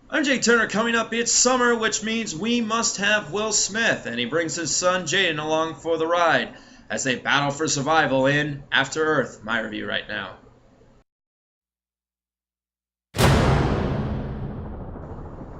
I'm Jake Turner. Coming up, it's summer, which means we must have Will Smith, and he brings his son Jaden along for the ride as they battle for survival in After Earth, my review right now.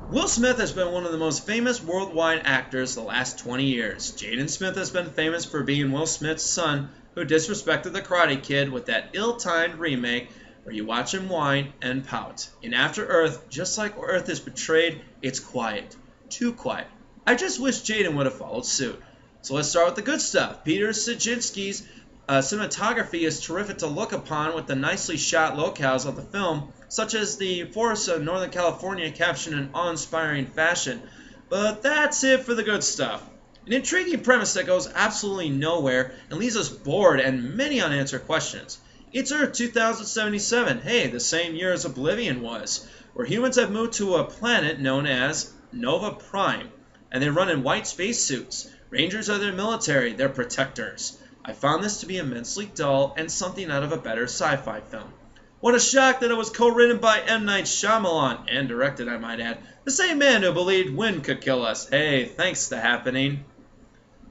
Will Smith has been one of the most famous worldwide actors the last 20 years. Jaden Smith has been famous for being Will Smith's son who disrespected the Karate Kid with that ill-timed remake where you watch him whine and pout. In After Earth, just like Earth is portrayed, it's quiet. Too quiet. I just wish Jaden would have followed suit. So let's start with the good stuff. Peter Szymanski's cinematography is terrific to look upon with the nicely shot locales of the film, such as the forests of Northern California captured in awe-inspiring fashion. But that's it for the good stuff. An intriguing premise that goes absolutely nowhere and leaves us bored and many unanswered questions. It's Earth 2077, hey, the same year as Oblivion was, where humans have moved to a planet known as Nova Prime, and they run in white spacesuits. Rangers are their military, their protectors. I found this to be immensely dull and something out of a better sci-fi film. What a shock that it was co-written by M. Night Shyamalan, and directed, I might add, the same man who believed wind could kill us. Hey, thanks to happening.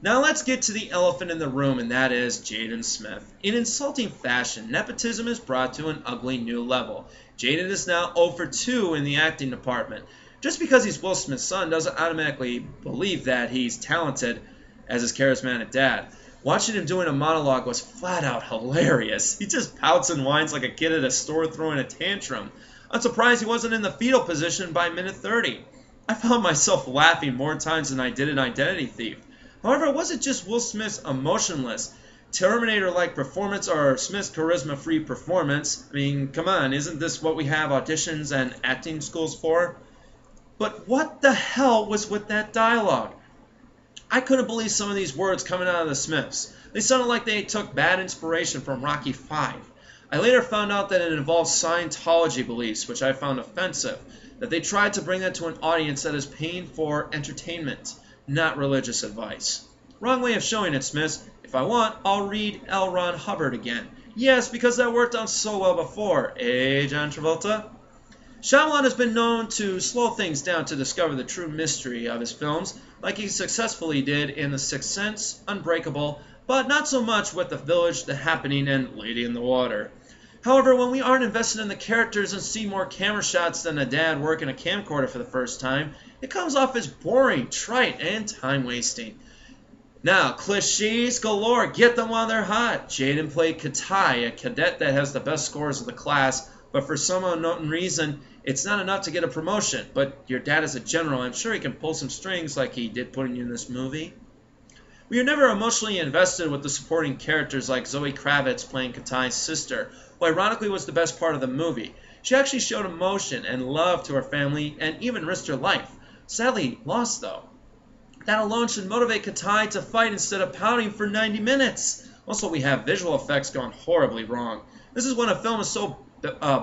Now let's get to the elephant in the room, and that is Jaden Smith. In insulting fashion, nepotism is brought to an ugly new level. Jaden is now 0 for 2 in the acting department. Just because he's Will Smith's son doesn't automatically believe that he's talented as his charismatic dad. Watching him doing a monologue was flat out hilarious. He just pouts and whines like a kid at a store throwing a tantrum. I'm surprised he wasn't in the fetal position by minute 30. I found myself laughing more times than I did in Identity Thief. However, it wasn't just Will Smith's emotionless, Terminator-like performance or Smith's charisma-free performance. I mean, come on, isn't this what we have auditions and acting schools for? But what the hell was with that dialogue? I couldn't believe some of these words coming out of the Smiths. They sounded like they took bad inspiration from Rocky V. I later found out that it involved Scientology beliefs, which I found offensive, that they tried to bring that to an audience that is paying for entertainment, not religious advice. Wrong way of showing it, Smiths. If I want, I'll read L. Ron Hubbard again. Yes, because that worked out so well before. Eh, John Travolta? Shyamalan has been known to slow things down to discover the true mystery of his films, like he successfully did in The Sixth Sense, Unbreakable, but not so much with The Village, The Happening, and Lady in the Water. However, when we aren't invested in the characters and see more camera shots than a dad working a camcorder for the first time, it comes off as boring, trite, and time-wasting. Now, cliches galore, get them while they're hot. Jaden played Katai, a cadet that has the best scores of the class, but for some unknown reason, it's not enough to get a promotion. But your dad is a general. I'm sure he can pull some strings like he did putting you in this movie. We are never emotionally invested with the supporting characters like Zoe Kravitz playing Katai's sister, who ironically was the best part of the movie. She actually showed emotion and love to her family and even risked her life. Sadly, lost though. That alone should motivate Katai to fight instead of pouting for 90 minutes. Also, we have visual effects gone horribly wrong. This is when a film is so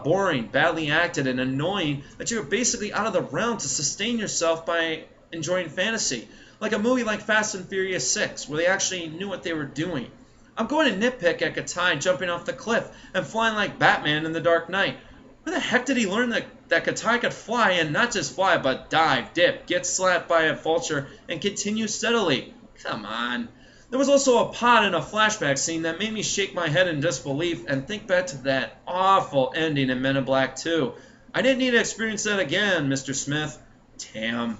boring, badly acted, and annoying that you're basically out of the realm to sustain yourself by enjoying fantasy. Like a movie like Fast and Furious 6, where they actually knew what they were doing. I'm going to nitpick at Katai jumping off the cliff and flying like Batman in The Dark Knight. Where the heck did he learn that Katai could fly, and not just fly, but dive, dip, get slapped by a vulture, and continue steadily? Come on. There was also a pod in a flashback scene that made me shake my head in disbelief and think back to that awful ending in Men in Black 2. I didn't need to experience that again, Mr. Smith. Damn.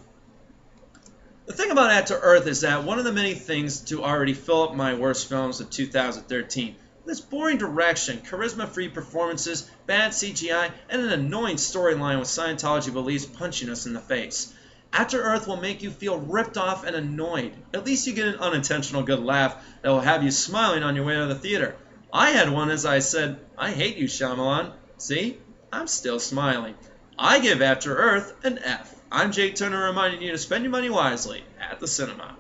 The thing about After Earth is that one of the many things to already fill up my worst films of 2013. This boring direction, charisma-free performances, bad CGI, and an annoying storyline with Scientology beliefs punching us in the face. After Earth will make you feel ripped off and annoyed. At least you get an unintentional good laugh that will have you smiling on your way to the theater. I had one as I said, I hate you, Shyamalan. See? I'm still smiling. I give After Earth an F. I'm Jake Turner reminding you to spend your money wisely at the cinema.